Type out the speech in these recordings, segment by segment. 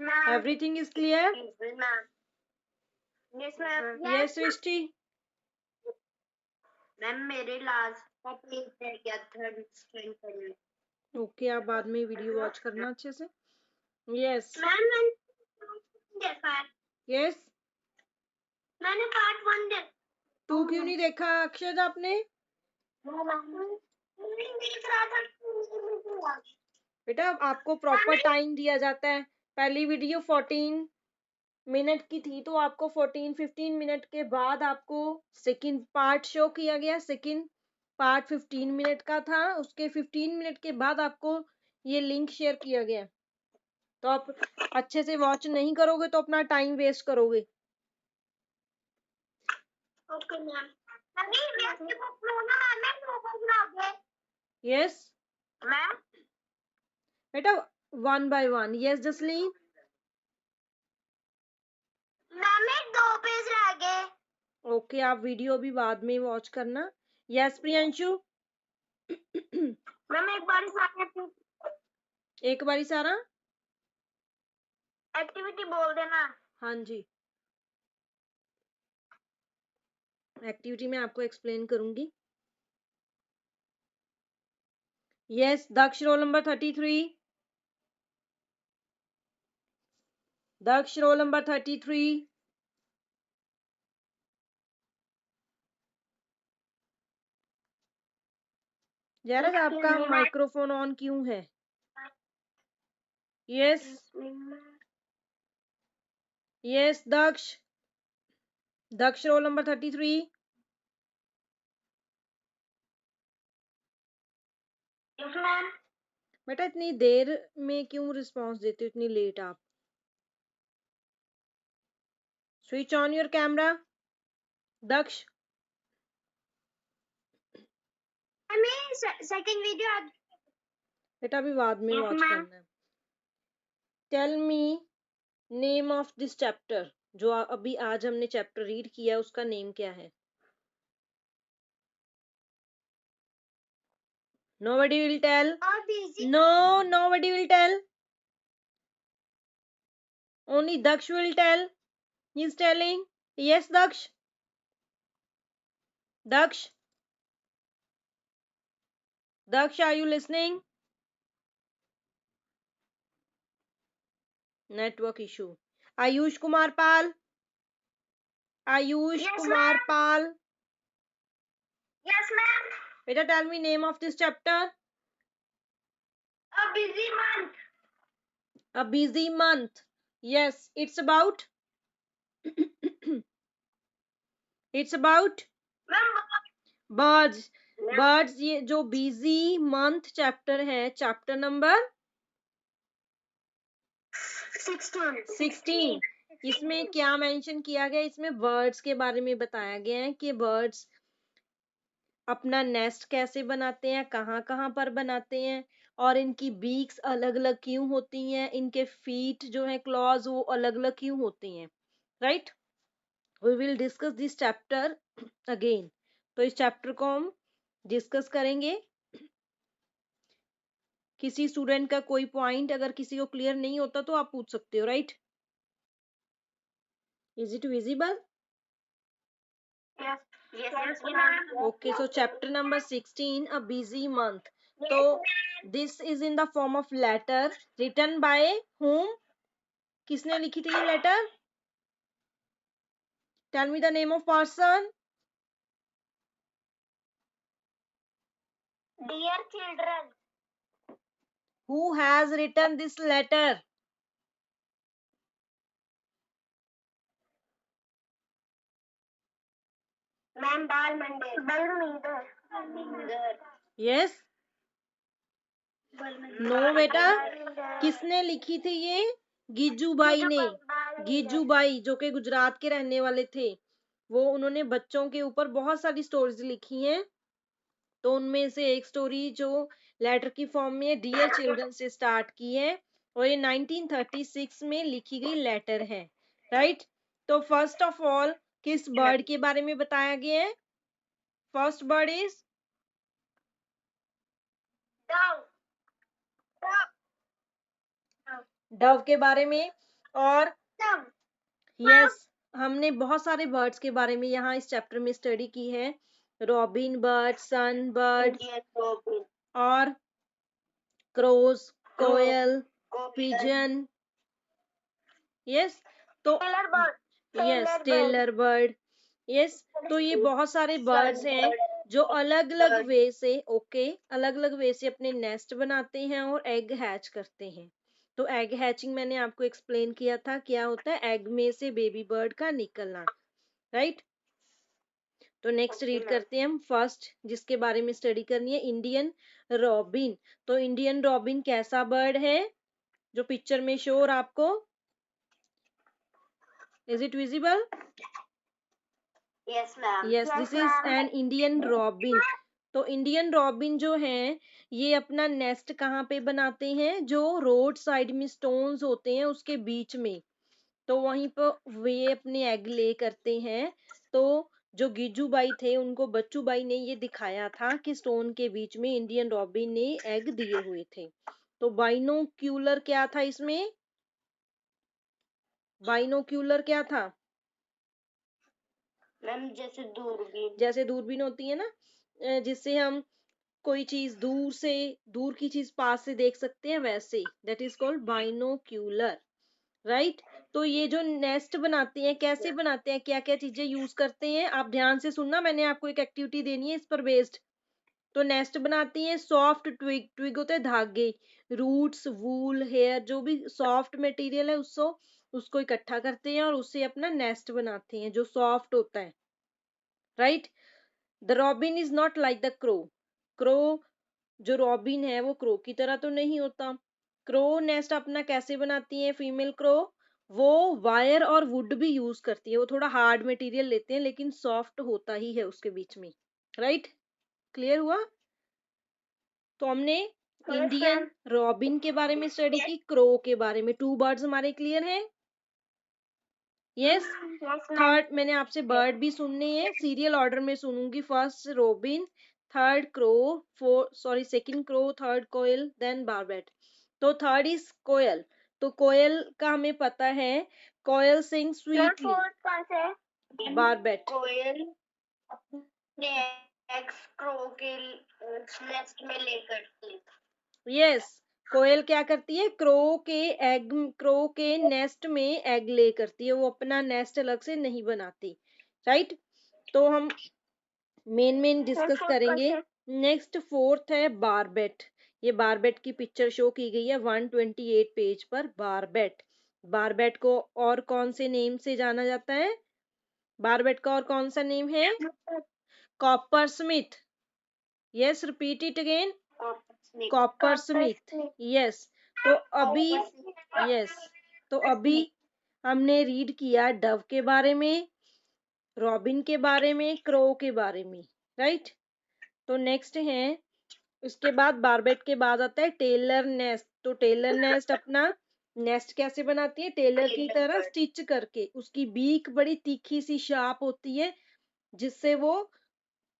ma'am. Everything is clear? Yes, ma'am. Yes, ma'am. Yes, Srishti. Ma'am मेरे last का page रह गया था एक्सप्लेन करने. ओके, आप बाद में वीडियो वॉच करना अच्छे से. यस. मैम मैंने देखा है. यस. मैंने पार्ट 1 देखा. 2 क्यों नहीं देखा अक्षत आपने? नहीं देख रहा था. बेटा आपको प्रॉपर टाइम दिया जाता है. पहली वीडियो 14 मिनट की थी, तो आपको 14-15 मिनट के बाद आपको सेकंड पार्ट शो किया गया. सेकंड पार्ट 15 मिनट का था. उसके 15 मिनट के बाद आपको ये लिंक शेयर किया गया. तो आप अच्छे से वॉच नहीं करोगे तो अपना टाइम वेस्ट करोगे. Okay ma'am. अभी व्यक्ति को फ्लोना मैम लोगों को आगे. यस मैम बेटा, 1 by 1. Yes Jasleen. Ma'am 2 page रह गए. ओके, आप वीडियो अभी बाद में वॉच करना. यस प्रियांशु. मैम एक बार सारा एक बारी सारा. एक्टिविटी बोल देना. हाँ जी, एक्टिविटी में आपको एक्सप्लेन करूंगी. यस दक्ष, रोल नंबर 33. दक्ष, रोल नंबर 33. जरा आपका माइक्रोफोन ऑन क्यों है? यस. यस दक्ष. दक्ष, रोल नंबर 33. Yes ma'am. बेटा इतनी देर में क्यों रिस्पांस देते हो, इतनी लेट आप? Switch on your camera. Daksh. हमें सेकंड वीडियो बेटा अभी बाद में वॉच करना है. Tell me name of this chapter. जो अभी आज हमने चैप्टर रीड किया उसका नेम क्या है? Nobody will tell. No, nobody will tell. Only Daksh will tell. He's telling. Yes, Daksh. Daksh. Daksh, are you listening? Network issue. Ayush Kumar Pal. Ayush Yes, Kumar ma'am. Pal. Yes ma'am. Beta, tell me name of this chapter. A busy month. A busy month. Yes, it's about. It's about Ma'am. birds. Birds. ये जो busy month chapter है, chapter number 16. इसमें क्या mention किया गया? इसमें birds के बारे में बताया गया है कि बर्ड्स अपना नेस्ट कैसे बनाते हैं, कहाँ कहाँ पर बनाते हैं, और इनकी बीक्स अलग अलग क्यों होती हैं, इनके फीट जो है क्लॉज वो अलग अलग क्यों होती हैं. Right, we will discuss this chapter again. तो इस चैप्टर को हम डिस्कस करेंगे. किसी स्टूडेंट का कोई पॉइंट अगर किसी को क्लियर नहीं होता तो आप पूछ सकते हो. Right, is it visible? Yes. Yes ma'am. Okay, so chapter number 16, a busy month. So this is in the form of letter written by whom? किसने लिखी थी ये letter? Tell me the name of person. Dear children. Who has written this letter? Ma'am Balminder. Yes. No बेटा, किसने लिखी थी ये? गिजूबाई ने. गिजूबाई जो कि गुजरात के रहने वाले थे, वो उन्होंने बच्चों के ऊपर बहुत सारी स्टोरीज लिखी हैं. तो उनमें से एक स्टोरी जो लेटर की फॉर्म में डियर चिल्ड्रन से स्टार्ट की है, और ये 1936 में लिखी गई लेटर है. राइट, तो फर्स्ट ऑफ ऑल किस बर्ड के बारे में बताया गया है? First bird is Dove. Dove के बारे में. और सब यस हमने बहुत सारे बर्ड्स के बारे में यहाँ इस चैप्टर में स्टडी की है। रॉबिन बर्ड, सन बर्ड इंडियन रॉबिन, और क्रोज, कोयल, कोयल, पिजन। यस तो tailor bird, yes tailor bird, tailor bird. Yes तो ये बहुत सारे बर्ड्स हैं जो अलग अलग वे से अलग अलग वे से अपने नेस्ट बनाते हैं और एग हैच करते हैं। तो एग हैचिंग मैंने आपको एक्सप्लेन किया था, क्या होता है एग में से बेबी बर्ड का निकलना, राइट। तो नेक्स्ट रीड करते हैं हम फर्स्ट जिसके बारे में स्टडी करनी है, इंडियन रॉबिन। तो इंडियन रॉबिन कैसा बर्ड है जो पिक्चर में शो और आपको, is it visible? Yes ma'am, yes this is an Indian robin. तो इंडियन रॉबिन जो है ये अपना नेस्ट कहाँ पे बनाते हैं, जो रोड साइड में स्टोन्स होते हैं उसके बीच में, तो वहीं पर वे अपने एग ले करते हैं। तो जो गिज्जू बाई थे उनको बच्चू बाई ने ये दिखाया था कि स्टोन के बीच में इंडियन रॉबिन ने एग दिए हुए थे। तो बाइनोक्यूलर क्या था इसमें, बाइनोक्यूलर क्या था? मैम जैसे दूरबीन, जैसे दूरबीन होती है ना, जिससे हम कोई चीज दूर की चीज पास से देख सकते हैं, वैसे that is called binocular, right. तो ये जो नेस्ट बनाते हैं कैसे बनाते हैं, क्या क्या चीजें यूज करते हैं, आप ध्यान से सुनना, मैंने आपको एक एक्टिविटी देनी है इस पर बेस्ड। तो नेस्ट बनाती हैं सॉफ्ट ट्विग, ट्विग होते हैं धागे, रूट्स, वूल, हेयर, जो भी सॉफ्ट मटेरियल है उसको इकट्ठा करते हैं और उससे अपना नेस्ट बनाते हैं जो सॉफ्ट होता है, right. The robin is not like the crow, crow जो रॉबिन है वो क्रो की तरह तो नहीं होता। क्रो नेस्ट अपना कैसे बनाती है फीमेल क्रो, वो वायर और वुड भी यूज करती है, वो थोड़ा हार्ड मटेरियल लेते हैं लेकिन सॉफ्ट होता ही है उसके बीच में, राइट। क्लियर हुआ? तो हमने इंडियन रॉबिन के बारे में स्टडी की, क्रो के बारे में, टू बर्ड्स हमारे क्लियर हैं। यस थर्ड मैंने आपसे बर्ड भी सुनने हैं, सीरियल ऑर्डर में सुनूंगी, first robin, third crow, second crow, third koel, then barbet. तो थर्ड इज कोयल। तो कोयल का हमें पता है, कोयल सिंग स्वीटली। कौन से बारबेट, कोयल अपने एग्स क्रो के नेस्ट में लेकर थी। यस कोयल क्या करती है, क्रो के नेस्ट में एग ले करती है, वो अपना नेस्ट अलग से नहीं बनाती, राइट। तो हम मेन डिस्कस करेंगे। नेक्स्ट फोर्थ है बारबेट। ये बारबेट की पिक्चर शो की गई है 128 पेज पर। बारबेट, बारबेट को और कौन से नेम से जाना जाता है, बारबेट का और कौन सा नेम है, copper Smith. Yes repeat it again, copper Smith. Yes तो अभी यस तो अभी हमने रीड किया डव के बारे में, रॉबिन के बारे में, क्रो के बारे में, राइट। तो नेक्स्ट है, उसके बाद बारबेट के बाद आता है टेलर नेस्ट। तो टेलर नेस्ट अपना नेस्ट कैसे बनाती है, टेलर की तरह स्टिच करके, उसकी बीक बड़ी तीखी सी शार्प होती है जिससे वो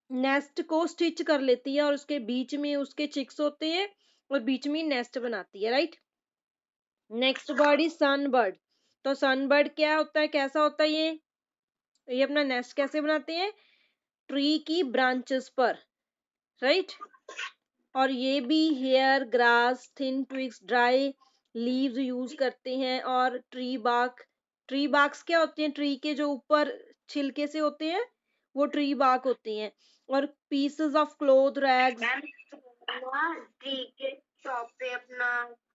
नेस्ट को स्टिच कर लेती है और उसके बीच में उसके चिक्स होते हैं और बीच में नेस्ट बनाती है, right. Next bird is sunbird. तो सनबर्ड क्या होता है, कैसा होता है ये अपना नेस्ट कैसे बनाते हैं, ट्री की ब्रांचेस पर, राइट। और ये भी hair, grass, thin twigs, dry leaves use करते हैं, और ट्री बार्क्स क्या होते हैं, ट्री के जो ऊपर छिलके से होते हैं वो ट्री बार्क होते हैं, और pieces of cloth, rags. Tree के टॉप पे अपना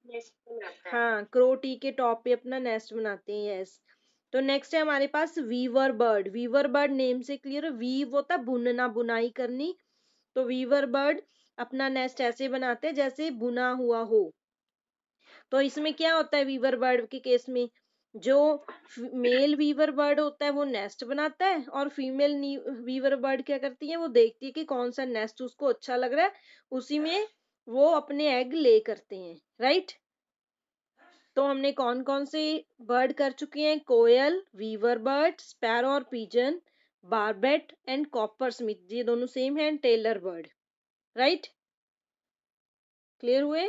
नेस्ट बनाता है। हाँ क्रो टी के टॉप पे अपना नेस्ट बनाते हैं, यस। तो नेक्स्ट है हमारे पास weaver bird. Weaver bird name से क्लियर है, वीव होता है बुनना, बुनाई करनी। तो वीवर बर्ड अपना नेस्ट ऐसे बनाते हैं जैसे बुना हुआ हो। तो इसमें क्या होता है वीवर बर्ड के केस में, जो मेल वीवर बर्ड होता है वो नेस्ट बनाता है, और फीमेल वीवर बर्ड क्या करती है, वो देखती है कि कौन सा नेस्ट उसको अच्छा लग रहा है, उसी में वो अपने एग ले करते हैं, राइट। तो हमने कौन कौन से बर्ड कर चुके हैं, कोयल, वीवर बर्ड, स्पैरो और pigeon, barbet and coppersmith, ये दोनों सेम है, टेलर बर्ड, राइट। क्लियर हुए?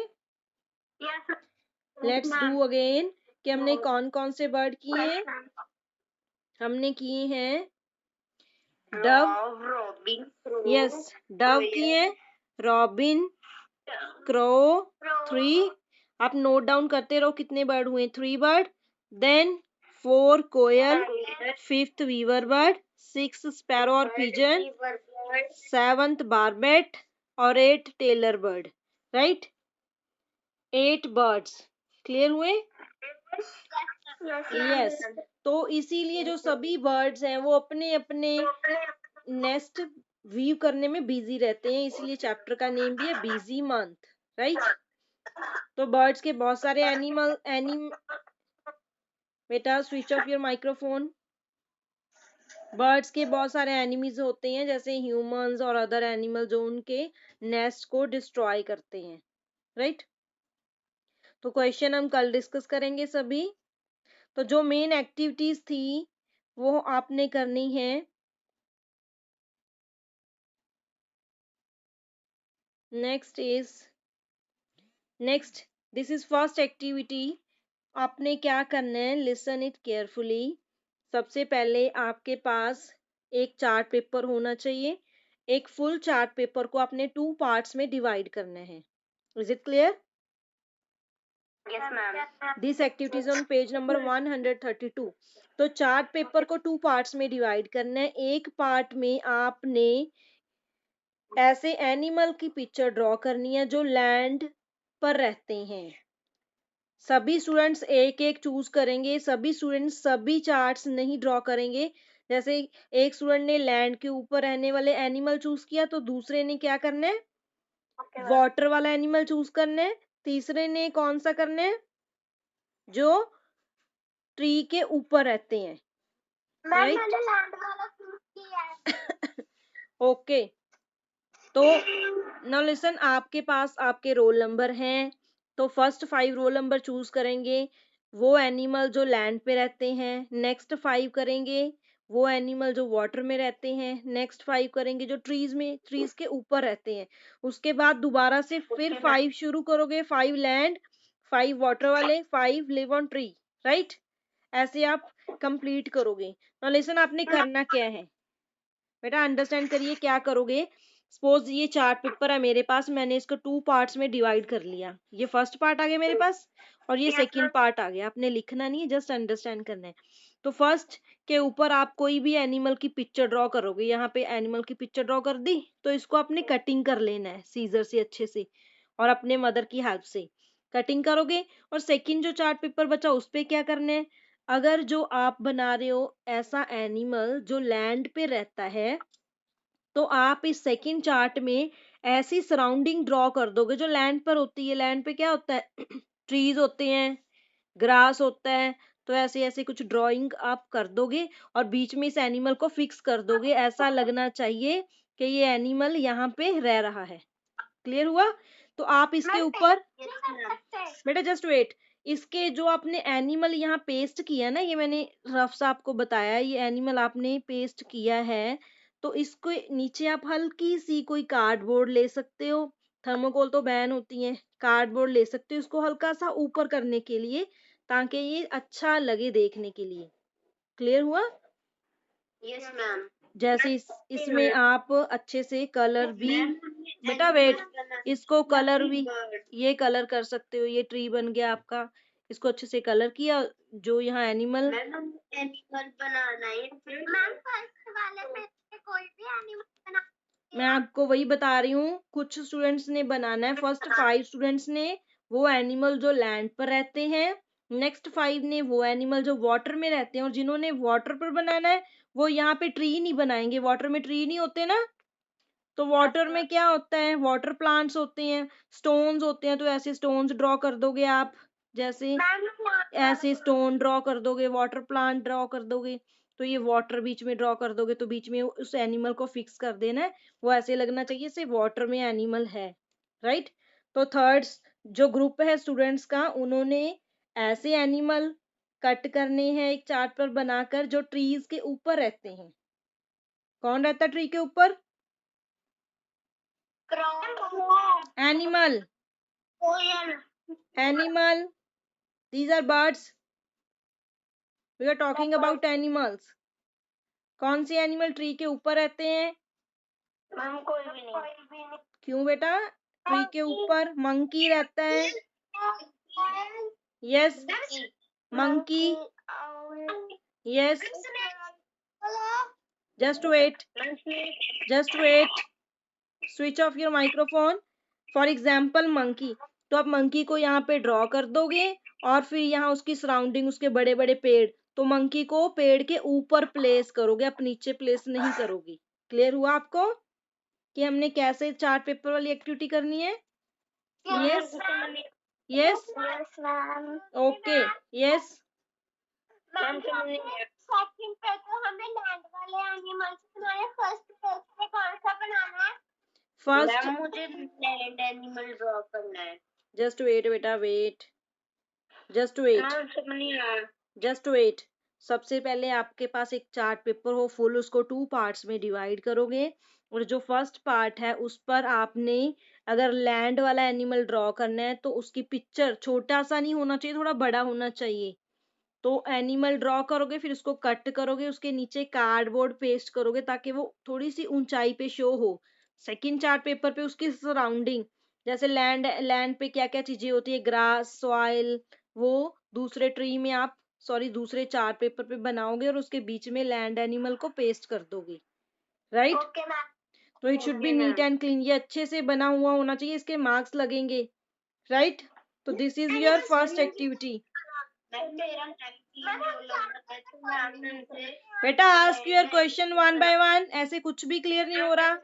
Yes, let's do ma'am. Again कि हमने कौन कौन से बर्ड किए Yes, हैं? ma'am. हमने किए हैं डव, Robin, यस डव किए हैं, रॉबिन, क्रो, थ्री, आप नोट डाउन करते रहो कितने बर्ड हुए, 3 बर्ड, देन 4 कोयल, 5th वीवर बर्ड, 6 स्पैरो और पिजन, 7th बारबेट और 8 Taylor bird, right, 8 birds clear हुए? यस, तो इसीलिए जो सभी बर्ड्स हैं वो अपने अपने नेस्ट वीव करने में बिजी रहते हैं, इसलिए चैप्टर का नेम भी है बिजी मंथ, राइट। तो बर्ड्स के बहुत सारे बेटा switch off your microphone. Birds के बहुत सारे एनिमीज होते हैं जैसे ह्यूमंस और अदर एनिमल जो उनके नेस्ट को डिस्ट्रॉय करते हैं, राइट। तो क्वेश्चन हम कल डिस्कस करेंगे सभी। तो जो मेन एक्टिविटीज थी वो आपने करनी है। Next this is first activity. आपने क्या करना है, लिसन इट केयरफुली। सबसे पहले आपके पास एक चार्ट पेपर होना चाहिए। एक फुल चार्ट पेपर को आपने 2 पार्ट्स में डिवाइड करना है। Is it clear? Yes, ma'am. This activities on page number 132। तो चार्ट पेपर को 2 पार्ट्स में डिवाइड करना है। एक पार्ट में आपने ऐसे एनिमल की पिक्चर ड्रॉ करनी है जो लैंड पर रहते हैं। सभी स्टूडेंट्स एक एक चूज करेंगे, सभी स्टूडेंट्स सभी चार्ट्स नहीं ड्रॉ करेंगे। जैसे एक स्टूडेंट ने लैंड के ऊपर रहने वाले एनिमल चूज किया तो दूसरे ने क्या करना है, Okay, ma'am. वाटर वाला एनिमल चूज करना है। तीसरे ने कौन सा करना है, जो ट्री के ऊपर रहते हैं, मैम राइट। मैंने लैंड वाला चूज किया है। ओके, तो नाउ लिसन, आपके पास आपके रोल नंबर हैं, तो फर्स्ट 5 रोल नंबर चूज करेंगे वो एनिमल जो लैंड पे रहते हैं। नेक्स्ट 5 करेंगे वो एनिमल जो वाटर में रहते हैं। नेक्स्ट 5 करेंगे जो ट्रीज के ऊपर रहते हैं। उसके बाद दोबारा से फिर 5 शुरू करोगे, 5 लैंड, 5 वाटर वाले, 5 लिव ऑन ट्री, राइट। ऐसे आप कंप्लीट करोगे। नाउ लिसन, आपने करना क्या है बेटा, अंडरस्टैंड करिए क्या करोगे। सपोज ये चार्ट पेपर है मेरे पास, मैंने इसको 2 पार्ट्स में डिवाइड कर लिया। ये फर्स्ट पार्ट आ गया मेरे पास और ये सेकंड पार्ट आ गया। आपने लिखना नहीं है, जस्ट अंडरस्टैंड करना है। तो फर्स्ट के ऊपर आप कोई भी एनिमल की पिक्चर ड्रॉ करोगे। यहाँ पे एनिमल की पिक्चर ड्रॉ कर दी, तो इसको आपने कटिंग कर लेना है सीजर से अच्छे से, और अपने मदर की हेल्प से कटिंग करोगे। और सेकंड जो चार्ट पेपर बचा उस पे क्या करना है, अगर जो आप बना रहे हो ऐसा एनिमल जो लैंड पे रहता है, तो आप इस सेकंड चार्ट में ऐसी सराउंडिंग ड्रॉ कर दोगे जो लैंड पर होती है। लैंड पे क्या होता है ट्रीज होते हैं, ग्रास होता है। तो ऐसे ऐसे कुछ ड्राइंग आप कर दोगे और बीच में इस एनिमल को फिक्स कर दोगे। ऐसा लगना चाहिए कि ये एनिमल यहाँ पे रह रहा है। क्लियर हुआ? तो आप इसके ऊपर बेटा जस्ट वेट, इसके जो आपने एनिमल यहाँ पेस्ट किया ना, ये मैंने रफ सा आपको बताया, ये एनिमल आपने पेस्ट किया है, तो इसको नीचे आप हल्की सी कोई कार्डबोर्ड ले सकते हो। थर्मोकोल तो बैन होती है, कार्डबोर्ड ले सकते हो इसको हल्का सा ऊपर करने के लिए, ताकि ये अच्छा लगे देखने के लिए। क्लियर हुआ? Yes ma'am. जैसे इसमें आप अच्छे से कलर भी, बेटा वेट, इसको कलर भी ये कलर कर सकते हो। ये ट्री बन गया आपका, इसको अच्छे से कलर किया। जो यहाँ एनिमल, मैम एनिमल बनाना है मैम, फर्स्ट वाले पे से कोई भी एनिमल बना। मैं आपको वही बता रही हूँ, कुछ स्टूडेंट्स ने बनाना है। फर्स्ट 5 स्टूडेंट्स ने वो एनिमल जो लैंड पर रहते हैं, नेक्स्ट 5 ने वो एनिमल जो वाटर में रहते हैं, और जिन्होंने वाटर पर बनाना है वो यहाँ पे ट्री नहीं बनाएंगे। वाटर में ट्री नहीं होते ना, तो वाटर में क्या होता है, वाटर प्लांट्स होते हैं, स्टोन्स होते हैं। तो ऐसे स्टोन्स ड्रॉ कर दोगे आप, जैसे ऐसे स्टोन ड्रॉ कर दोगे, वाटर प्लांट ड्रॉ कर दोगे। तो ये वाटर बीच में ड्रॉ कर दोगे, तो बीच में उस एनिमल को फिक्स कर देना है। वो ऐसे लगना चाहिए जैसे वाटर में एनिमल है, राइट। तो थर्ड जो ग्रुप है स्टूडेंट्स का, उन्होंने ऐसे एनिमल कट करने हैं एक चार्ट पर बनाकर जो ट्रीज के ऊपर रहते हैं। कौन रहता है ट्री के ऊपर? एनिमल, कोयल, animal, these are birds, we are talking about animals. कौन से एनिमल ट्री के ऊपर रहते हैं? मैम कोई भी नहीं। क्यों बेटा? ट्री के ऊपर मंकी रहता है। Yes, monkey. Yes, just wait, just wait, switch off your microphone. For example monkey, तो आप मंकी को यहाँ पे ड्रॉ कर दोगे और फिर यहाँ उसकी सराउंडिंग उसके बड़े बड़े पेड़, तो मंकी को पेड़ के ऊपर प्लेस करोगे, आप नीचे प्लेस नहीं करोगे। क्लियर हुआ आपको कि हमने कैसे चार्ट पेपर वाली एक्टिविटी करनी है? Yes, yes, okay, yes. Ma'am second पे तो हमें लैंड वाले एनिमल्स बनाने, फर्स्ट पेज पे कौन सा बनाना है? फर्स्ट, मैम मुझे लैंड एनिमल ड्रॉ करना है। जस्ट वेट बेटा, वेट, जस्ट वेट, मैम समझ नहीं आया। Just wait. सबसे पहले आपके पास एक चार्ट पेपर हो फुल, उसको 2 पार्ट्स में डिवाइड करोगे और जो फर्स्ट पार्ट है उस पर आपने अगर लैंड वाला एनिमल ड्रॉ करना है तो उसकी पिक्चर छोटा सा नहीं होना चाहिए, थोड़ा बड़ा होना चाहिए। तो एनिमल ड्रॉ करोगे, फिर उसको कट करोगे, उसके नीचे कार्डबोर्ड पेस्ट करोगे ताकि वो थोड़ी सी ऊंचाई पे शो हो। सेकंड चार्ट पेपर पे उसकी सराउंडिंग, जैसे लैंड, लैंड पे क्या क्या चीजें होती है, ग्रास, सॉइल, वो दूसरे ट्री में आप दूसरे चार्ट पेपर पे बनाओगे और उसके बीच में लैंड एनिमल को पेस्ट कर दोगे। राइट? Okay ma'am. तो it should be neat and clean, ये अच्छे से बना हुआ होना चाहिए, इसके मार्क्स लगेंगे। राइट? तो this is your first activity. बेटा ask your question one by one, ऐसे कुछ भी क्लियर नहीं हो रहा।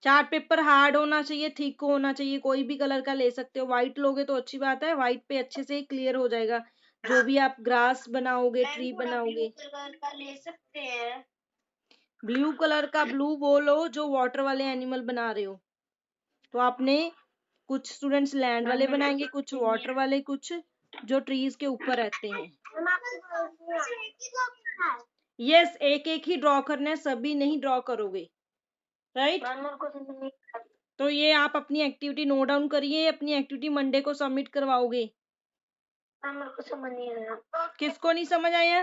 चार्ट पेपर हार्ड होना चाहिए, थिक होना चाहिए, कोई भी कलर का ले सकते हो। व्हाइट लोगे तो अच्छी बात है, व्हाइट पे अच्छे से क्लियर हो जाएगा जो भी आप ग्रास बनाओगे, ट्री बनाओगे। ले सकते हैं। ब्लू कलर का ब्लू वो लो जो वाटर वाले एनिमल बना रहे हो। तो आपने कुछ स्टूडेंट्स लैंड वाले बनाएंगे, कुछ वाटर वाले, कुछ जो ट्रीज के ऊपर रहते हैं। यस, एक एक ही ड्रॉ करना है, सभी नहीं ड्रॉ करोगे। राइट? तो ये आप अपनी एक्टिविटी नोट डाउन करिए, अपनी एक्टिविटी मंडे को सबमिट करवाओगे। मेरे को समझ नहीं आया। किसको नहीं समझ आया?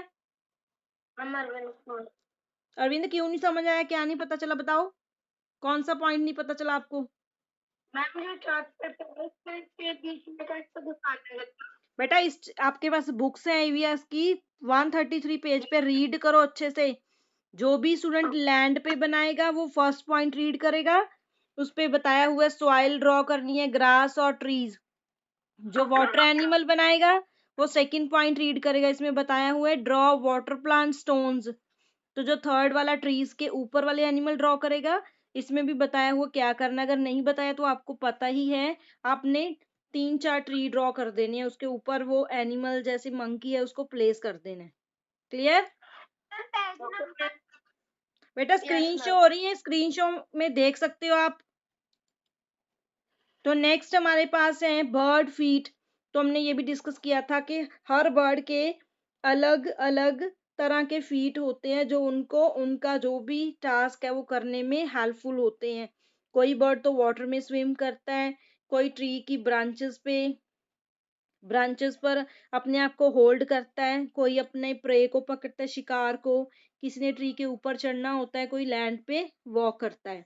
मैम अरविंद क्यों नहीं समझ आया, क्या नहीं पता चला बताओ, कौन सा पॉइंट नहीं पता चला आपको? जो चार्ट पेपर के बीच में कैसे दिखाना है? बेटा इस आपके पास बुक्स हैं ईवीएस की, 133 पेज पे रीड करो अच्छे से। जो भी स्टूडेंट लैंड पे बनाएगा वो फर्स्ट पॉइंट रीड करेगा, उस पे बताया हुआ है सॉइल ड्रॉ करनी है, ग्रास और ट्रीज। जो वाटर एनिमल बनाएगा वो सेकंड पॉइंट रीड करेगा, इसमें बताया हुआ है ड्रॉ वाटर प्लांट स्टोन्स। तो जो थर्ड वाला ट्रीज के ऊपर वाले एनिमल ड्रॉ करेगा, इसमें भी बताया हुआ क्या करना, अगर नहीं बताया तो आपको पता ही है, आपने 3-4 ट्री ड्रॉ कर देने हैं, उसके ऊपर वो एनिमल जैसे मंकी है उसको प्लेस कर देना है। क्लियर? बेटा स्क्रीन शो हो रही है, स्क्रीन शो में देख सकते हो आप। तो नेक्स्ट हमारे पास है बर्ड फीट। तो हमने ये भी डिस्कस किया था कि हर बर्ड के अलग अलग तरह के फीट होते हैं जो उनको उनका जो भी टास्क है वो करने में हेल्पफुल होते हैं। कोई बर्ड तो वाटर में स्विम करता है, कोई ट्री की ब्रांचेस पर अपने आप को होल्ड करता है, कोई अपने प्रे को पकड़ता है, शिकार को, किसी ने ट्री के ऊपर चढ़ना होता है, कोई लैंड पे वॉक करता है।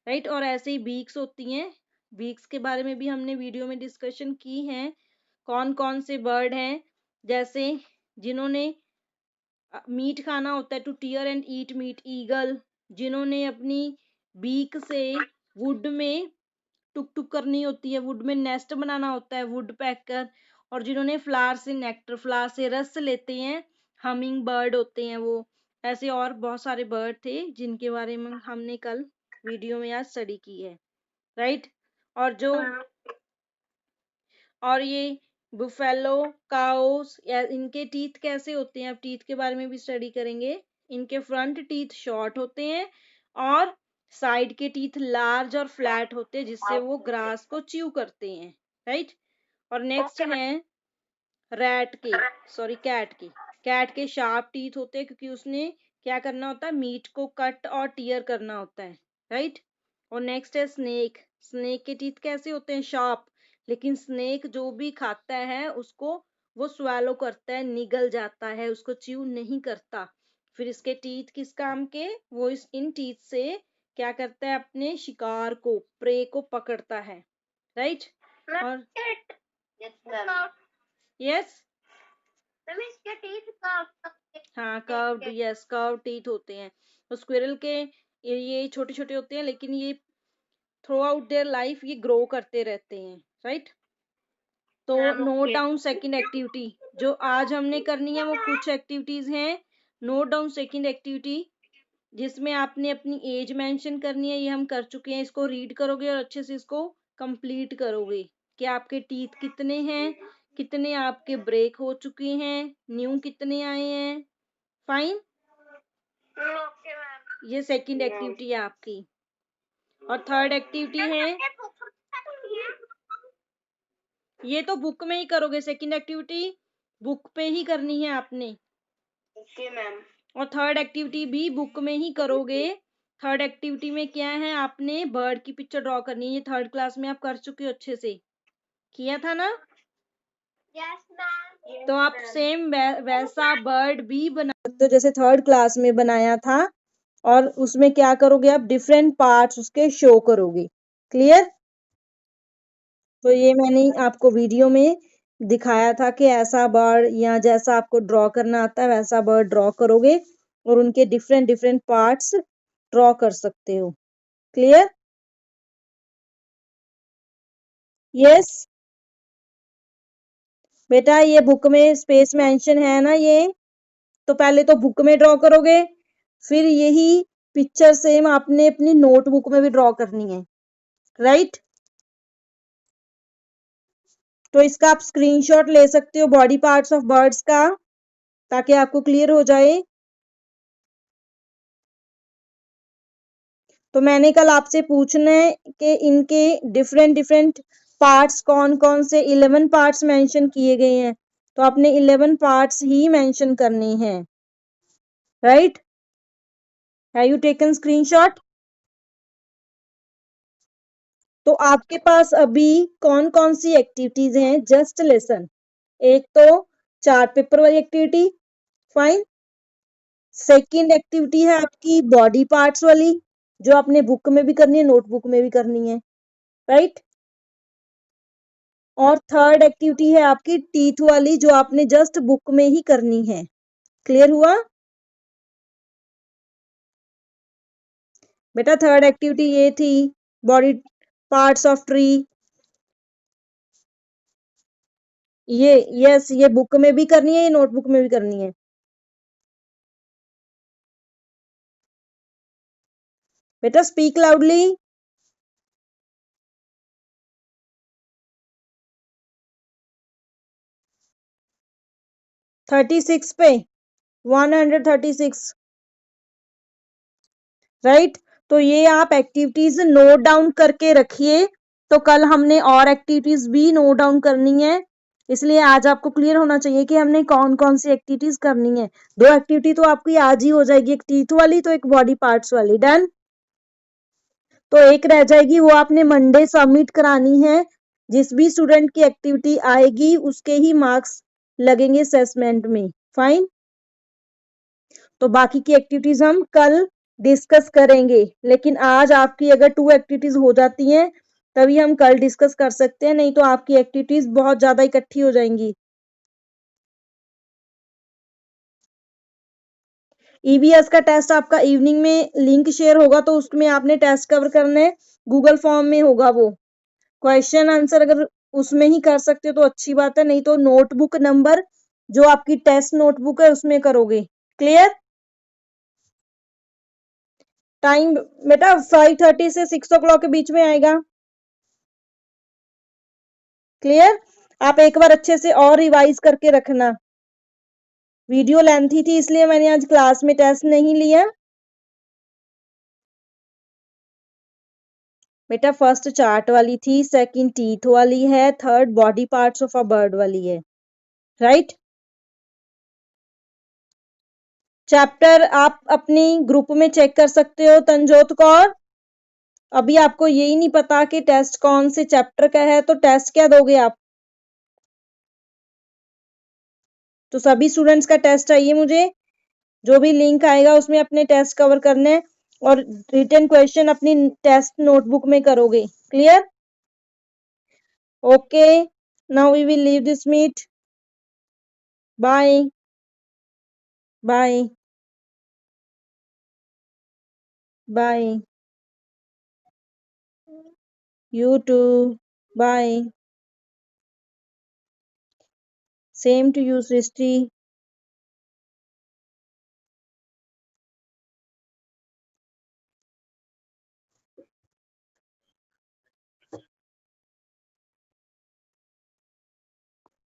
राइट? और ऐसे ही बीक्स होती हैं, बीक्स के बारे में भी हमने वीडियो में डिस्कशन की है, कौन कौन से बर्ड हैं, जैसे जिन्होंने मीट खाना होता है, to tear and eat meat, eagle. जिन्होंने अपनी बीक से वुड में टुक टुक करनी होती है, वुड में नेस्ट बनाना होता है, वुड पैकर। और जिन्होंने फ्लावर से नेक्टर, फ्लावर से रस लेते हैं, हमिंग बर्ड होते हैं वो। ऐसे और बहुत सारे बर्ड थे जिनके बारे में हमने कल वीडियो में आज स्टडी की है। राइट? और ये बुफेलो, काउस, इनके टीथ कैसे होते हैं, अब टीथ के बारे में भी स्टडी करेंगे। इनके फ्रंट टीथ शॉर्ट होते हैं और साइड के टीथ लार्ज और फ्लैट होते हैं, जिससे वो ग्रास को च्यू करते हैं। राइट? और नेक्स्ट है कैट के शार्प टीथ होते हैं, क्योंकि उसने क्या करना होता है, मीट को कट और टीयर करना होता है। राइट? और नेक्स्ट है स्नेक के टीथ कैसे होते हैं, शार्प। लेकिन स्नेक जो भी खाता है उसको वो swallow करता है, निगल जाता है, उसको च्यू नहीं करता। फिर इसके टीथ किस काम के, वो इन टीथ से क्या करता है, अपने शिकार को, प्रे को पकड़ता है, राइट। और यस, इसके टीथ कर्व, हाँ कर्व्ड, यस कर्व टीथ होते हैं। तो स्क्विरल के ये छोटे छोटे होते हैं, लेकिन ये थ्रू आउट देयर लाइफ ये ग्रो करते रहते हैं, राइट। तो नोट डाउन सेकंड एक्टिविटी जो आज हमने करनी है, वो कुछ एक्टिविटीज हैं। नोट डाउन सेकंड एक्टिविटी जिसमें आपने अपनी एज मेंशन करनी है, ये हम कर चुके हैं। इसको रीड करोगे और अच्छे से इसको कंप्लीट करोगे कि आपके टीथ कितने हैं, कितने आपके ब्रेक हो चुके हैं, न्यू कितने आए हैं। फाइन, ये सेकंड एक्टिविटी है आपकी। और थर्ड एक्टिविटी है, ये तो बुक में ही करोगे, सेकंड एक्टिविटी बुक पे ही करनी है आपने। Okay ma'am. और थर्ड एक्टिविटी भी बुक में ही करोगे। थर्ड एक्टिविटी में क्या है, आपने बर्ड की पिक्चर ड्रॉ करनी है। ये थर्ड क्लास में आप कर चुके हो, अच्छे से किया था ना। Yes ma'am. तो आप सेम वैसा बर्ड भी बना सकते हो जैसे थर्ड क्लास में बनाया था। और उसमें क्या करोगे, आप डिफरेंट पार्ट्स उसके शो करोगे। क्लियर। तो ये मैंने आपको वीडियो में दिखाया था कि ऐसा बर्ड, या जैसा आपको ड्रॉ करना आता है वैसा बर्ड ड्रॉ करोगे और उनके डिफरेंट डिफरेंट पार्ट्स ड्रॉ कर सकते हो। क्लियर। यस बेटा, ये बुक में स्पेस मेंशन है ना, ये तो पहले तो बुक में ड्रॉ करोगे, फिर यही पिक्चर सेम आपने अपनी नोटबुक में भी ड्रॉ करनी है, राइट। तो इसका आप स्क्रीनशॉट ले सकते हो बॉडी पार्ट्स ऑफ बर्ड्स का, ताकि आपको क्लियर हो जाए। तो मैंने कल आपसे पूछना है कि इनके डिफरेंट डिफरेंट पार्ट्स कौन कौन से, 11 पार्ट्स मेंशन किए गए हैं, तो आपने 11 पार्ट्स ही मेंशन करने हैं, right. Have you taken screenshot. तो आपके पास अभी कौन कौन सी एक्टिविटीज हैं, जस्ट लेसन। एक तो चार्ट पेपर वाली एक्टिविटी, फाइन। सेकंड एक्टिविटी है आपकी बॉडी पार्ट्स वाली, जो आपने बुक में भी करनी है, नोटबुक में भी करनी है, राइट। और थर्ड एक्टिविटी है आपकी टीथ वाली, जो आपने जस्ट बुक में ही करनी है। क्लियर हुआ बेटा। थर्ड एक्टिविटी ये थी, बॉडी पार्ट्स ऑफ ट्री। ये यस, ये बुक में भी करनी है, ये नोटबुक में भी करनी है। बेटा स्पीक लाउडली। 36 पे, 136, राइट। तो ये आप एक्टिविटीज नोट डाउन करके रखिए, तो कल हमने और एक्टिविटीज भी नोट डाउन करनी है। इसलिए आज आपको क्लियर होना चाहिए कि हमने कौन कौन सी एक्टिविटीज करनी है। 2 एक्टिविटी तो आपकी आज ही हो जाएगी, एक टीथ वाली तो एक बॉडी पार्ट्स वाली। डन। तो एक रह जाएगी, वो आपने मंडे सबमिट करानी है। जिस भी स्टूडेंट की एक्टिविटी आएगी उसके ही मार्क्स लगेंगे असेसमेंट में। फाइन। तो बाकी की एक्टिविटीज हम कल डिस्कस करेंगे, लेकिन आज आपकी अगर 2 एक्टिविटीज हो जाती हैं तभी हम कल डिस्कस कर सकते हैं, नहीं तो आपकी एक्टिविटीज बहुत ज्यादा इकट्ठी हो जाएंगी। ईवीएस का टेस्ट आपका इवनिंग में लिंक शेयर होगा, तो उसमें आपने टेस्ट कवर करना है। गूगल फॉर्म में होगा वो क्वेश्चन आंसर, अगर उसमें ही कर सकते हो तो अच्छी बात है, नहीं तो नोटबुक नंबर जो आपकी टेस्ट नोटबुक है उसमें करोगे। क्लियर। टाइम बेटा 5:30 से 6 o'clock के बीच में आएगा। क्लियर। आप एक बार अच्छे से और रिवाइज करके रखना। वीडियो लेंथी थी इसलिए मैंने आज क्लास में टेस्ट नहीं लिया। बेटा फर्स्ट चार्ट वाली थी, सेकंड टीथ वाली है, third body parts of a bird वाली है, राइट। चैप्टर आप अपनी ग्रुप में चेक कर सकते हो। तंजोत कौर, अभी आपको यही नहीं पता कि टेस्ट कौन से चैप्टर का है, तो टेस्ट क्या दोगे आप। तो सभी स्टूडेंट्स का टेस्ट चाहिए मुझे। जो भी लिंक आएगा उसमें अपने टेस्ट कवर करने हैं और रिटन क्वेश्चन अपनी टेस्ट नोटबुक में करोगे। Clear? Okay, now we will leave this meet. Bye bye bye. You too. Bye. Same to you, Srishti.